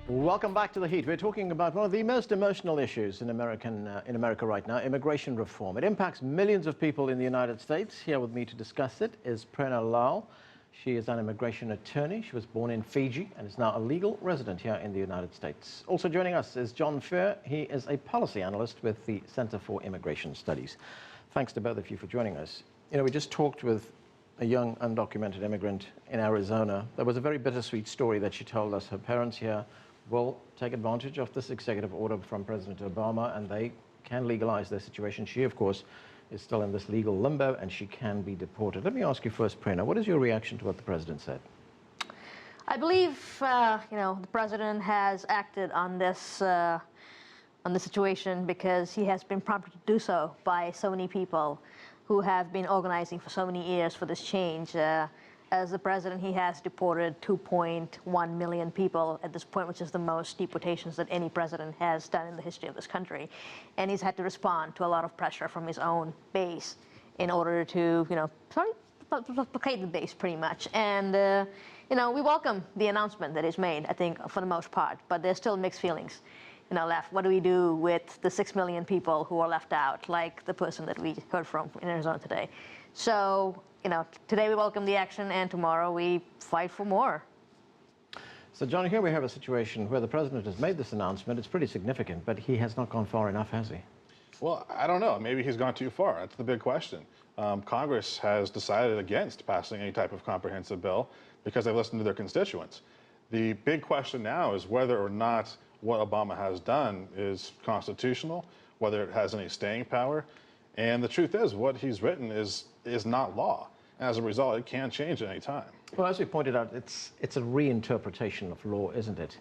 Welcome back to The Heat. We're talking about one of the most emotional issues in America right now, immigration reform. It impacts millions of people in the United States. Here with me to discuss it is Prerna Lal. She is an immigration attorney. She was born in Fiji and is now a legal resident here in the United States. Also joining us is Jon Feere. He is a policy analyst with the Center for Immigration Studies. Thanks to both of you for joining us. You know, we just talked with a young undocumented immigrant in Arizona. There was a very bittersweet story that she told us. Her parents here will take advantage of this executive order from President Obama, and they can legalize their situation. She, of course, is still in this legal limbo, and she can be deported. Let me ask you first, Prerna, what is your reaction to what the president said? I believe, the president has acted on this situation because he has been prompted to do so by so many people who have been organizing for so many years for this change. As the president, he has deported 2.1 million people at this point, which is the most deportations that any president has done in the history of this country. And he's had to respond to a lot of pressure from his own base in order to, placate the base pretty much. And, we welcome the announcement that is made, I think, for the most part, but there's still mixed feelings, left. What do we do with the 6 million people who are left out, like the person that we heard from in Arizona today? So, today we welcome the action, and tomorrow we fight for more. So, John, here we have a situation where the president has made this announcement. It's pretty significant, but he has not gone far enough, has he? Well, I don't know. Maybe he's gone too far. That's the big question. Congress has decided against passing any type of comprehensive bill because they've listened to their constituents. The big question now is whether or not what Obama has done is constitutional, whether it has any staying power. And the truth is, what he's written is not law. As a result, it can change at any time. Well, as we pointed out, it's a reinterpretation of law, isn't it?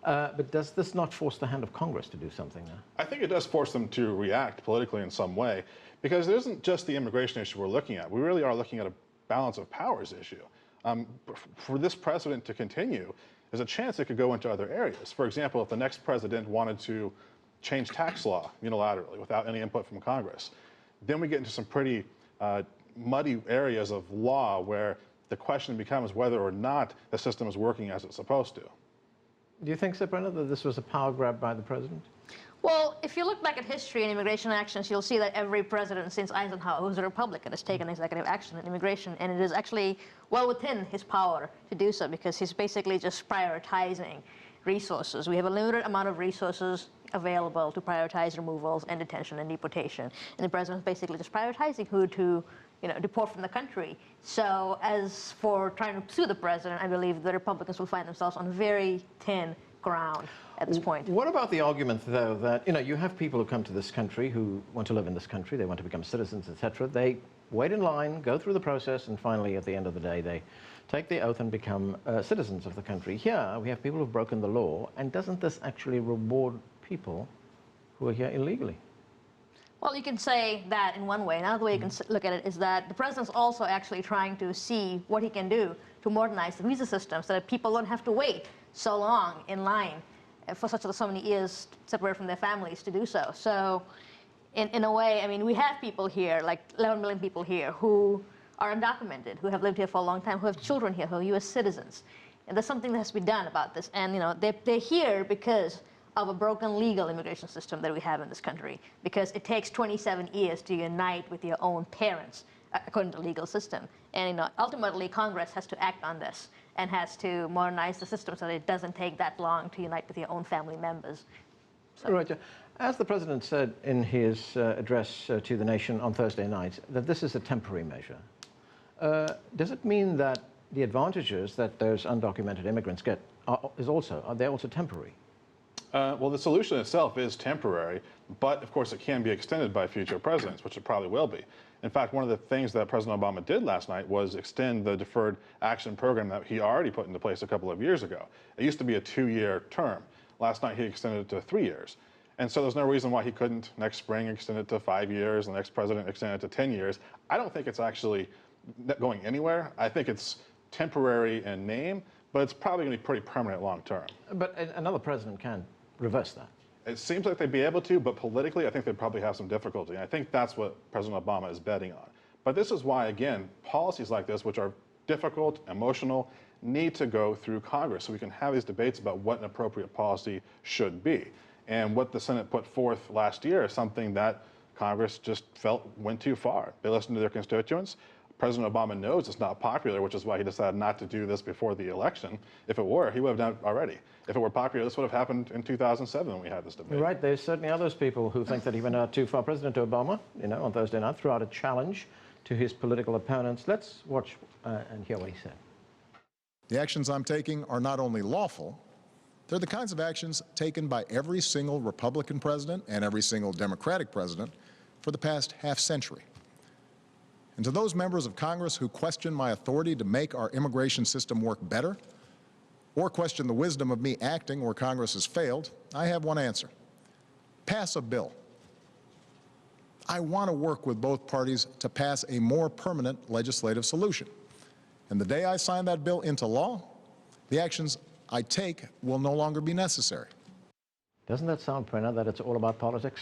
But does this not force the hand of Congress to do something now? I think it does force them to react politically in some way, because it isn't just the immigration issue we're looking at. We really are looking at a balance of powers issue. For this president to continue, there's a chance it could go into other areas. For example, if the next president wanted to change tax law unilaterally without any input from Congress, then we get into some pretty muddy areas of law where the question becomes whether or not the system is working as it's supposed to. Do you think, so, Prerna, that this was a power grab by the president? Well, if you look back at history and immigration actions, you'll see that every president since Eisenhower, who's a Republican, has taken executive action in immigration, and it is actually well within his power to do so because he's basically just prioritizing resources. We have a limited amount of resources available to prioritize removals and detention and deportation. And the president is basically just prioritizing who to deport from the country. So as for trying to sue the president, I believe the Republicans will find themselves on very thin ground at this point. What about the argument, though, that you have people who come to this country who want to live in this country, they want to become citizens, etc. They wait in line, go through the process, and finally, at the end of the day, they take the oath and become citizens of the country. Here, we have people who've broken the law, and doesn't this actually reward people who are here illegally? Well, you can say that in one way. Another way you can look at it is that the president's also actually trying to see what he can do to modernize the visa system so that people don't have to wait so long in line for so many years separated from their families to do so. So in a way, I mean, we have people here, like 11 million people here, who are undocumented, who have lived here for a long time, who have children here, who are U.S. citizens. And there's something that has to be done about this. And, they're here because of a broken legal immigration system that we have in this country, because it takes 27 years to unite with your own parents, according to the legal system. And ultimately, Congress has to act on this and has to modernize the system so that it doesn't take that long to unite with your own family members. So. Right. As the president said in his address to the nation on Thursday night, that this is a temporary measure. Does it mean that the advantages that those undocumented immigrants get are they also temporary? Well, the solution itself is temporary, but of course it can be extended by future presidents, which it probably will be. In fact, one of the things that President Obama did last night was extend the deferred action program that he already put into place a couple of years ago. It used to be a 2-year term. Last night he extended it to 3 years. And so there's no reason why he couldn't next spring extend it to 5 years, the next president extend it to 10 years. I don't think it's actually going anywhere. I think it's temporary in name, but it's probably going to be pretty permanent long term. But another president can reverse that. It seems like they'd be able to, but politically, I think they'd probably have some difficulty. And I think that's what President Obama is betting on. But this is why, again, policies like this, which are difficult, emotional, need to go through Congress so we can have these debates about what an appropriate policy should be. And what the Senate put forth last year is something that Congress just felt went too far. They listened to their constituents. President Obama knows it's not popular, which is why he decided not to do this before the election. If it were, he would have done it already. If it were popular, this would have happened in 2007 when we had this debate. You're right. There's certainly others people who think that he went out too far. President Obama, on Thursday night, threw out a challenge to his political opponents. Let's watch and hear what he said. The actions I'm taking are not only lawful, they're the kinds of actions taken by every single Republican president and every single Democratic president for the past half-century. And to those members of Congress who question my authority to make our immigration system work better, or question the wisdom of me acting where Congress has failed, I have one answer. Pass a bill. I want to work with both parties to pass a more permanent legislative solution. And the day I sign that bill into law, the actions I take will no longer be necessary. Doesn't that sound, Prerna, that it's all about politics?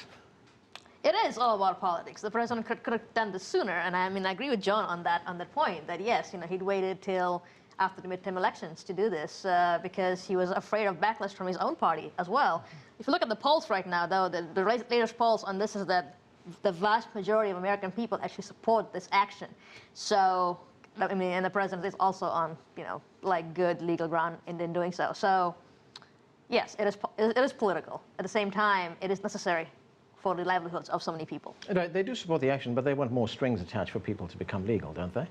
It is all about politics. The president could have done this sooner, and I mean, I agree with John on that point, that yes, he'd waited till after the midterm elections to do this because he was afraid of backlash from his own party as well. If you look at the polls right now, though, the latest polls on this is that the vast majority of American people actually support this action. So, I mean, and the president is also on, like good legal ground in doing so. So, yes, it is political. At the same time, it is necessary for the livelihoods of so many people. Right, they do support the action, but they want more strings attached for people to become legal, don't they?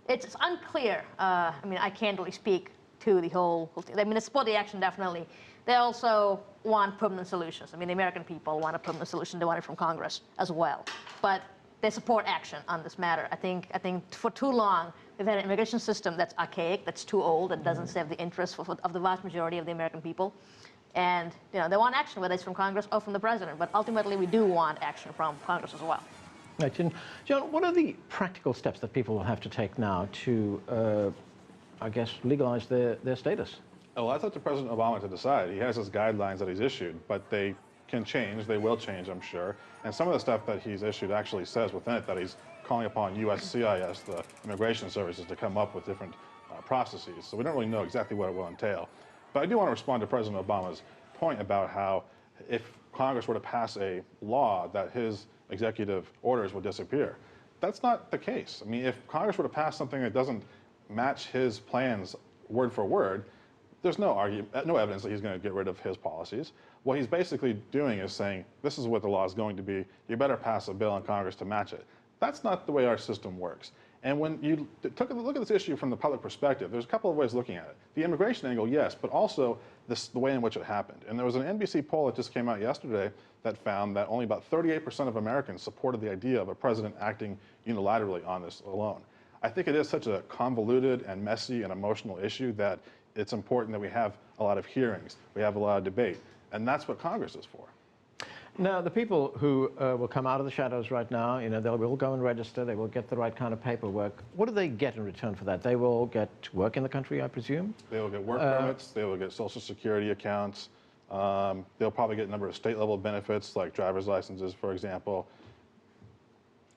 It's unclear. I mean, I can't really speak to the whole thing. I mean, they support the action, definitely. They also want permanent solutions. I mean, the American people want a permanent solution. They want it from Congress as well. But they support action on this matter. I think for too long, we've had an immigration system that's archaic, that's too old, that doesn't serve the interests of the vast majority of the American people. And they want action, whether it's from Congress or from the president. But ultimately, we do want action from Congress as well. Right. And John, what are the practical steps that people will have to take now to, I guess, legalize their status? Well, that's up to President Obama to decide. He has his guidelines that he's issued, but they can change. They will change, I'm sure. And some of the stuff that he's issued actually says within it that he's calling upon USCIS, the immigration services, to come up with different processes. So we don't really know exactly what it will entail. But I do want to respond to President Obama's point about how if Congress were to pass a law that his executive orders would disappear. That's not the case. I mean, if Congress were to pass something that doesn't match his plans word for word, there's no evidence that he's going to get rid of his policies. What he's basically doing is saying, this is what the law is going to be. You better pass a bill in Congress to match it. That's not the way our system works. And when you took a look at this issue from the public perspective, there's a couple of ways of looking at it. The immigration angle, yes, but also the way in which it happened. And there was an NBC poll that just came out yesterday that found that only about 38% of Americans supported the idea of a president acting unilaterally on this alone. I think it is such a convoluted and messy and emotional issue that it's important that we have a lot of hearings, we have a lot of debate, and that's what Congress is for. Now, the people who will come out of the shadows right now, they will go and register, they will get the right kind of paperwork. What do they get in return for that? They will get to work in the country, I presume? They will get work permits, they will get Social Security accounts, they'll probably get a number of state-level benefits, like driver's licenses, for example.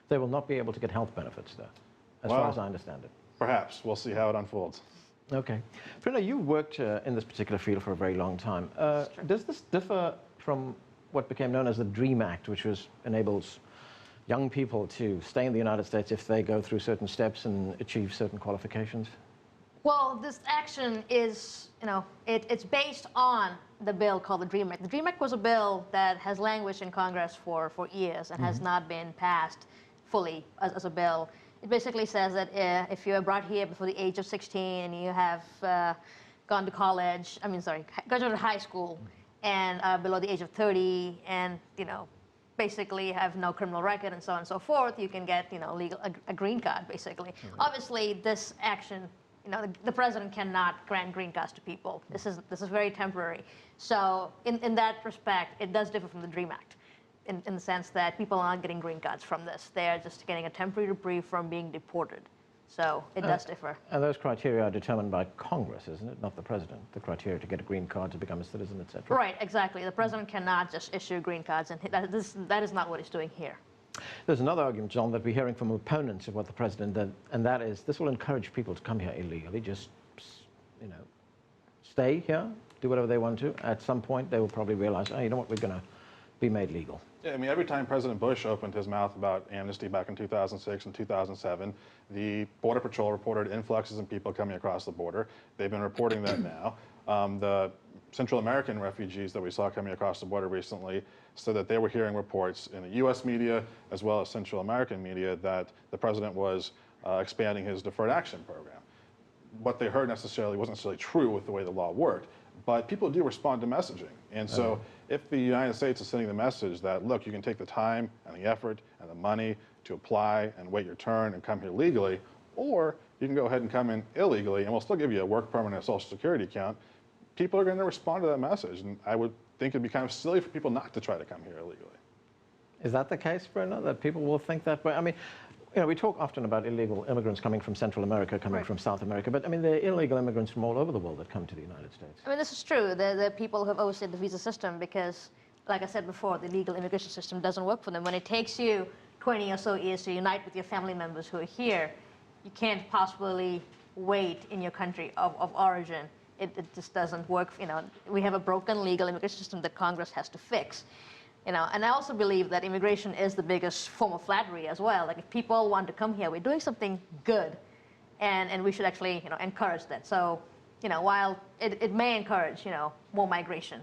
They will not be able to get health benefits, though, as far as I understand it. Perhaps. We'll see how it unfolds. Okay. Prerna, you've worked in this particular field for a very long time. Does this differ from what became known as the DREAM Act, which enables young people to stay in the United States if they go through certain steps and achieve certain qualifications? Well, this action is, it's based on the bill called the DREAM Act. The DREAM Act was a bill that has languished in Congress for years and has not been passed fully as a bill. It basically says that if you are brought here before the age of 16 and you have gone to college, graduated high school, and below the age of 30, and basically have no criminal record and so on and so forth, you can get a green card basically. Obviously, this action, the president cannot grant green cards to people. This is very temporary. So in that respect, it does differ from the DREAM Act. In the sense that people are not getting green cards from this. They're just getting a temporary reprieve from being deported. So it does differ. And those criteria are determined by Congress, isn't it? Not the president. The criteria to get a green card, to become a citizen, etc. Right, exactly. The president cannot just issue green cards, and that is not what he's doing here. There's another argument, John, that we're hearing from opponents of what the president did, and that is this will encourage people to come here illegally, just stay here, do whatever they want to. At some point, they will probably realize, oh, you know what, we're going to be made legal. Yeah, I mean, every time President Bush opened his mouth about amnesty back in 2006 and 2007, the Border Patrol reported influxes in people coming across the border. They've been reporting that now. The Central American refugees that we saw coming across the border recently said that they were hearing reports in the U.S. media as well as Central American media that the president was expanding his deferred action program. What they heard necessarily wasn't necessarily true with the way the law worked, but people do respond to messaging. And so if the United States is sending the message that, look, you can take the time and the effort and the money to apply and wait your turn and come here legally, or you can go ahead and come in illegally and we'll still give you a work permit and a Social Security account, people are going to respond to that message. And I would think it'd be kind of silly for people not to try to come here illegally. Is that the case, Prerna, that people will think that way? I mean, we talk often about illegal immigrants coming from Central America, coming from South America, but I mean, there are illegal immigrants from all over the world that come to the United States. I mean, this is true. The people who have overstayed the visa system because, like I said before, the legal immigration system doesn't work for them. When it takes you 20 or so years to unite with your family members who are here, you can't possibly wait in your country of origin. It just doesn't work. We have a broken legal immigration system that Congress has to fix. And I also believe that immigration is the biggest form of flattery as well. Like if people want to come here, we're doing something good, and we should actually encourage that. So while it may encourage more migration,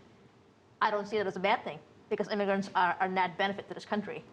I don't see it as a bad thing because immigrants are a net benefit to this country.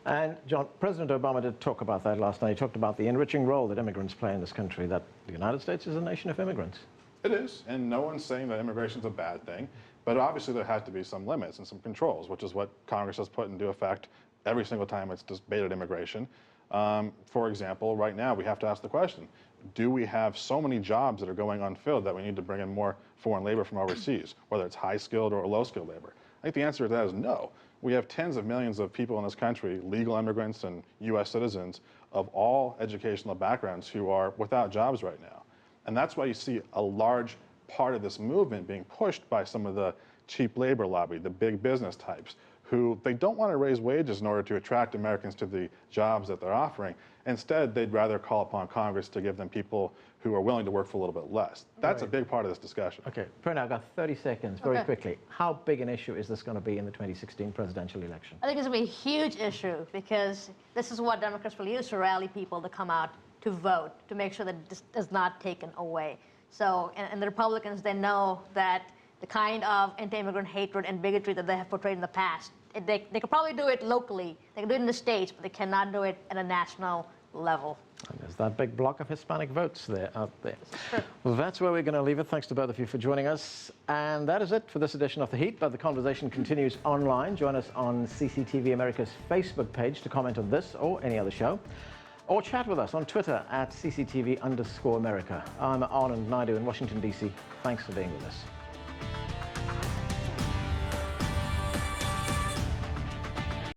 And John, President Obama did talk about that last night. He talked about the enriching role that immigrants play in this country, that the United States is a nation of immigrants. It is, and no one's saying that immigration is a bad thing, but obviously there have to be some limits and some controls, which is what Congress has put into effect every single time it's debated immigration. For example, right now we have to ask the question, do we have so many jobs that are going unfilled that we need to bring in more foreign labor from overseas, whether it's high-skilled or low-skilled labor? I think the answer to that is no. We have tens of millions of people in this country, legal immigrants and U.S. citizens of all educational backgrounds who are without jobs right now. And that's why you see a large part of this movement being pushed by some of the cheap labor lobby, the big business types, who they don't want to raise wages in order to attract Americans to the jobs that they're offering. Instead, they'd rather call upon Congress to give them people who are willing to work for a little bit less. That's a big part of this discussion. Okay, Prerna, I've got 30 seconds, very quickly. How big an issue is this going to be in the 2016 presidential election? I think it's going to be a huge issue because this is what Democrats will use to rally people to come out to vote, to make sure that this is not taken away. So, and the Republicans, they know that the kind of anti-immigrant hatred and bigotry that they have portrayed in the past, they could probably do it locally, they can do it in the states, but they cannot do it at a national level. And there's that big block of Hispanic votes there out there. Well, that's where we're going to leave it. Thanks to both of you for joining us. And that is it for this edition of The Heat, but the conversation continues online. Join us on CCTV America's Facebook page to comment on this or any other show. Or chat with us on Twitter at CCTV_America. I'm Anand Naidu in Washington, D.C. Thanks for being with us.